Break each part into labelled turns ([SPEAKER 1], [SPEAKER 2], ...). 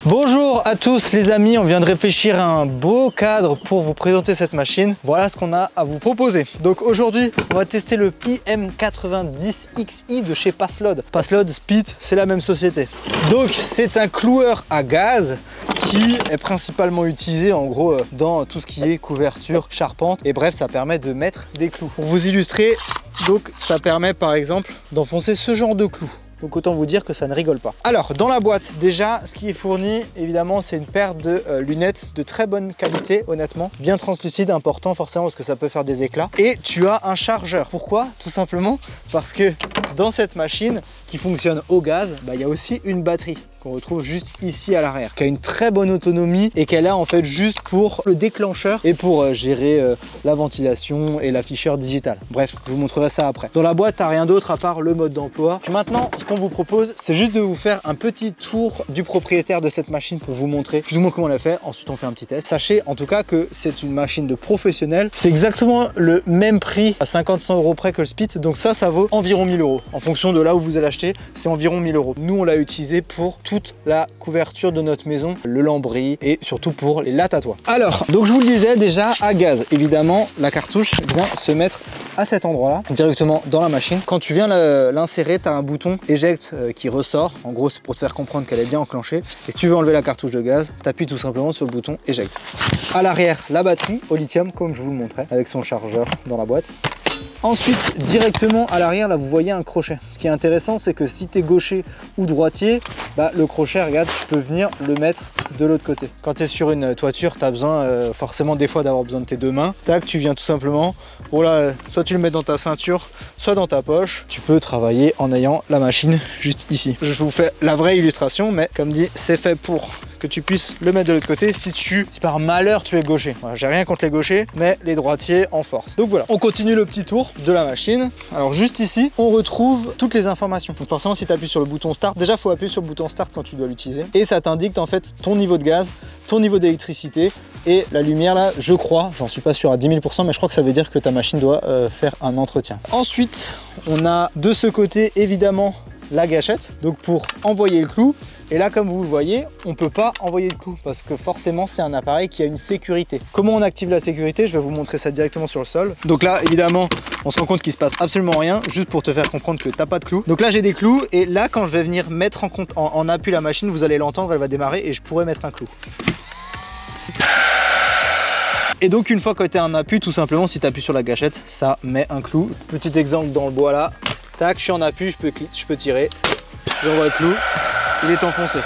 [SPEAKER 1] Bonjour à tous les amis, on vient de réfléchir à un beau cadre pour vous présenter cette machine. Voilà ce qu'on a à vous proposer. Donc aujourd'hui, on va tester le PM90XI de chez Paslod. Paslod, Speed, c'est la même société. Donc c'est un cloueur à gaz qui est principalement utilisé en gros dans tout ce qui est couverture, charpente et bref, ça permet de mettre des clous. Pour vous illustrer, donc ça permet par exemple d'enfoncer ce genre de clous. Donc autant vous dire que ça ne rigole pas. Alors dans la boîte déjà ce qui est fourni évidemment c'est une paire de lunettes de très bonne qualité honnêtement. Bien translucide, important forcément parce que ça peut faire des éclats. Et tu as un chargeur. Pourquoi? Tout simplement parce que dans cette machine qui fonctionne au gaz, il y a aussi une batterie qu'on retrouve juste ici à l'arrière, qui a une très bonne autonomie et qu'elle a en fait juste pour le déclencheur et pour gérer la ventilation et l'afficheur digital. Bref, je vous montrerai ça après. Dans la boîte, t'as rien d'autre à part le mode d'emploi. Maintenant, ce qu'on vous propose, c'est juste de vous faire un petit tour du propriétaire de cette machine pour vous montrer plus ou moins comment on l'a fait. Ensuite, on fait un petit test. Sachez en tout cas que c'est une machine de professionnel. C'est exactement le même prix à 50-100 euros près que le Speed. Donc ça vaut environ 1000 euros. En fonction de là où vous allez acheter, c'est environ 1000 euros. Nous, on l'a utilisé pour toute la couverture de notre maison, le lambris et surtout pour les lattes à toit. Alors, donc je vous le disais déjà à gaz. Évidemment, la cartouche vient se mettre à cet endroit-là, directement dans la machine. Quand tu viens l'insérer, tu as un bouton éjecte qui ressort. En gros, c'est pour te faire comprendre qu'elle est bien enclenchée. Et si tu veux enlever la cartouche de gaz, tu appuies tout simplement sur le bouton éjecte. À l'arrière, la batterie au lithium, comme je vous le montrais, avec son chargeur dans la boîte. Ensuite, directement à l'arrière, là, vous voyez un crochet. Ce qui est intéressant, c'est que si tu es gaucher ou droitier, le crochet, regarde, tu peux venir le mettre de l'autre côté. Quand tu es sur une toiture, tu as besoin forcément des fois d'avoir besoin de tes deux mains. Tac, tu viens tout simplement, soit tu le mets dans ta ceinture, soit dans ta poche. Tu peux travailler en ayant la machine juste ici. Je vous fais la vraie illustration, mais comme dit, c'est fait pour que tu puisses le mettre de l'autre côté si par malheur tu es gaucher. Voilà, j'ai rien contre les gauchers, mais les droitiers en force. Donc voilà, on continue le petit tour de la machine. Alors juste ici, on retrouve toutes les informations. Donc forcément, si tu appuies sur le bouton start, déjà il faut appuyer sur le bouton start quand tu dois l'utiliser. Et ça t'indique en fait ton niveau de gaz, ton niveau d'électricité et la lumière là, je crois, j'en suis pas sûr à 10 000 %, mais je crois que ça veut dire que ta machine doit faire un entretien. Ensuite, on a de ce côté évidemment la gâchette, donc pour envoyer le clou. Et là, comme vous le voyez, on ne peut pas envoyer le clou parce que forcément, c'est un appareil qui a une sécurité. Comment on active la sécurité? Je vais vous montrer ça directement sur le sol. Donc là, évidemment, on se rend compte qu'il se passe absolument rien, juste pour te faire comprendre que tu n'as pas de clous. Donc là, j'ai des clous et là, quand je vais venir mettre en appui la machine, vous allez l'entendre, elle va démarrer et je pourrais mettre un clou. Et donc, une fois que tu as un appui, tout simplement, si tu appuies sur la gâchette, ça met un clou. Petit exemple dans le bois là. Tac, je suis en appui, je peux tirer. J'envoie le clou. Il est enfoncé.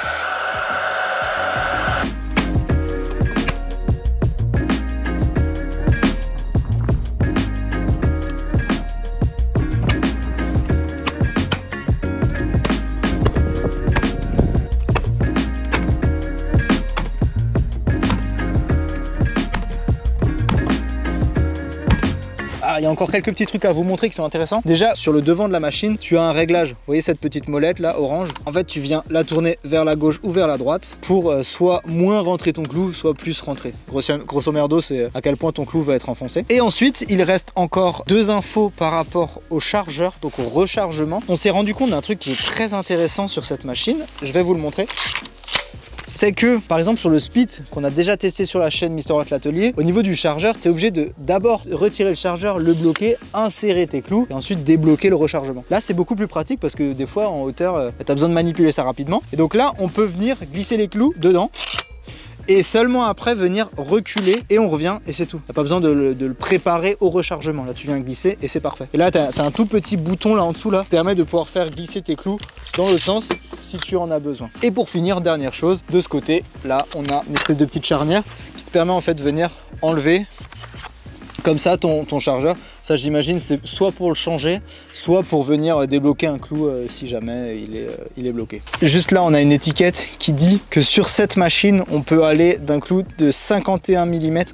[SPEAKER 1] Il y a encore quelques petits trucs à vous montrer qui sont intéressants. Déjà, sur le devant de la machine, tu as un réglage. Vous voyez cette petite molette là, orange. En fait, tu viens la tourner vers la gauche ou vers la droite pour soit moins rentrer ton clou, soit plus rentrer. Grosso merdo, c'est à quel point ton clou va être enfoncé. Et ensuite, il reste encore deux infos par rapport au chargeur, donc au rechargement. On s'est rendu compte d'un truc qui est très intéressant sur cette machine. Je vais vous le montrer. C'est que, par exemple, sur le Speed, qu'on a déjà testé sur la chaîne Mister Watt l'atelier, au niveau du chargeur, tu es obligé de d'abord retirer le chargeur, le bloquer, insérer tes clous et ensuite débloquer le rechargement. Là, c'est beaucoup plus pratique parce que des fois, en hauteur, tu as besoin de manipuler ça rapidement. Et donc là, on peut venir glisser les clous dedans et seulement après venir reculer et on revient et c'est tout. T'as pas besoin de le préparer au rechargement. Là, tu viens glisser et c'est parfait. Et là, tu as un tout petit bouton là en dessous là qui permet de pouvoir faire glisser tes clous dans l'autre sens si tu en as besoin. Et pour finir, dernière chose, de ce côté, là, on a une espèce de petite charnière qui te permet en fait de venir enlever comme ça ton chargeur. Ça, j'imagine, c'est soit pour le changer, soit pour venir débloquer un clou si jamais il est bloqué. Juste là, on a une étiquette qui dit que sur cette machine, on peut aller d'un clou de 51 mm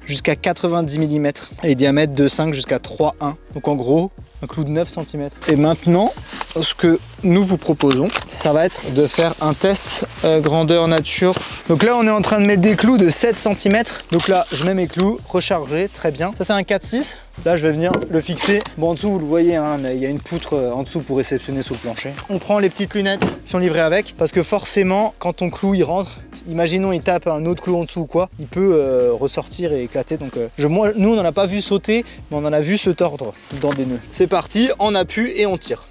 [SPEAKER 1] jusqu'à 90 mm et diamètre de 5 jusqu'à 3,1. Donc en gros, un clou de 9 cm. Et maintenant, ce que nous vous proposons, ça va être de faire un test grandeur nature. Donc là, on est en train de mettre des clous de 7 cm. Donc là, je mets mes clous rechargés, très bien. Ça, c'est un 4-6. Là, je vais venir le fixer. Bon, en dessous, vous le voyez, hein, mais il y a une poutre en dessous pour réceptionner sous le plancher. On prend les petites lunettes qui sont livrées avec, parce que forcément, quand ton clou, il rentre, imaginons il tape un autre clou en dessous ou quoi, il peut ressortir et éclater. Donc nous on n'en a pas vu sauter, mais on en a vu se tordre dans des nœuds. C'est parti, on appuie et on tire.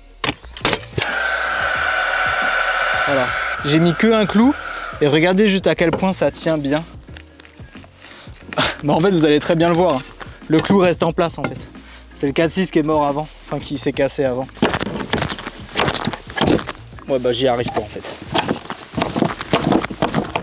[SPEAKER 1] Voilà, j'ai mis que un clou et regardez juste à quel point ça tient bien. Bah en fait vous allez très bien le voir, hein. Le clou reste en place en fait. C'est le 4-6 qui est mort avant, enfin qui s'est cassé avant. Ouais bah j'y arrive pas en fait.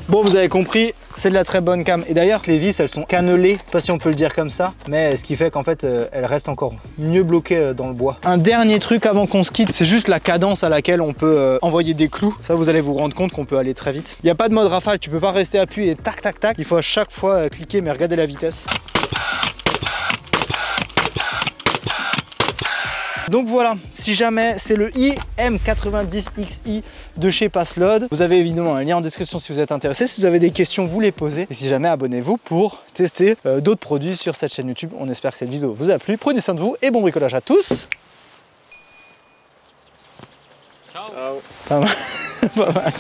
[SPEAKER 1] Bon, vous avez compris, c'est de la très bonne cam. Et d'ailleurs, les vis, elles sont cannelées, je sais pas si on peut le dire comme ça, mais ce qui fait qu'en fait, elles restent encore mieux bloquées dans le bois. Un dernier truc avant qu'on se quitte, c'est juste la cadence à laquelle on peut envoyer des clous. Ça, vous allez vous rendre compte qu'on peut aller très vite. Il n'y a pas de mode rafale, tu peux pas rester appuyé et tac, tac, tac. Il faut à chaque fois cliquer, mais regardez la vitesse. Donc voilà, si jamais c'est le IM90XI de chez Passlode, vous avez évidemment un lien en description si vous êtes intéressé. Si vous avez des questions, vous les posez. Et si jamais, abonnez-vous pour tester d'autres produits sur cette chaîne YouTube. On espère que cette vidéo vous a plu. Prenez soin de vous et bon bricolage à tous. Ciao. Pas mal. Pas mal.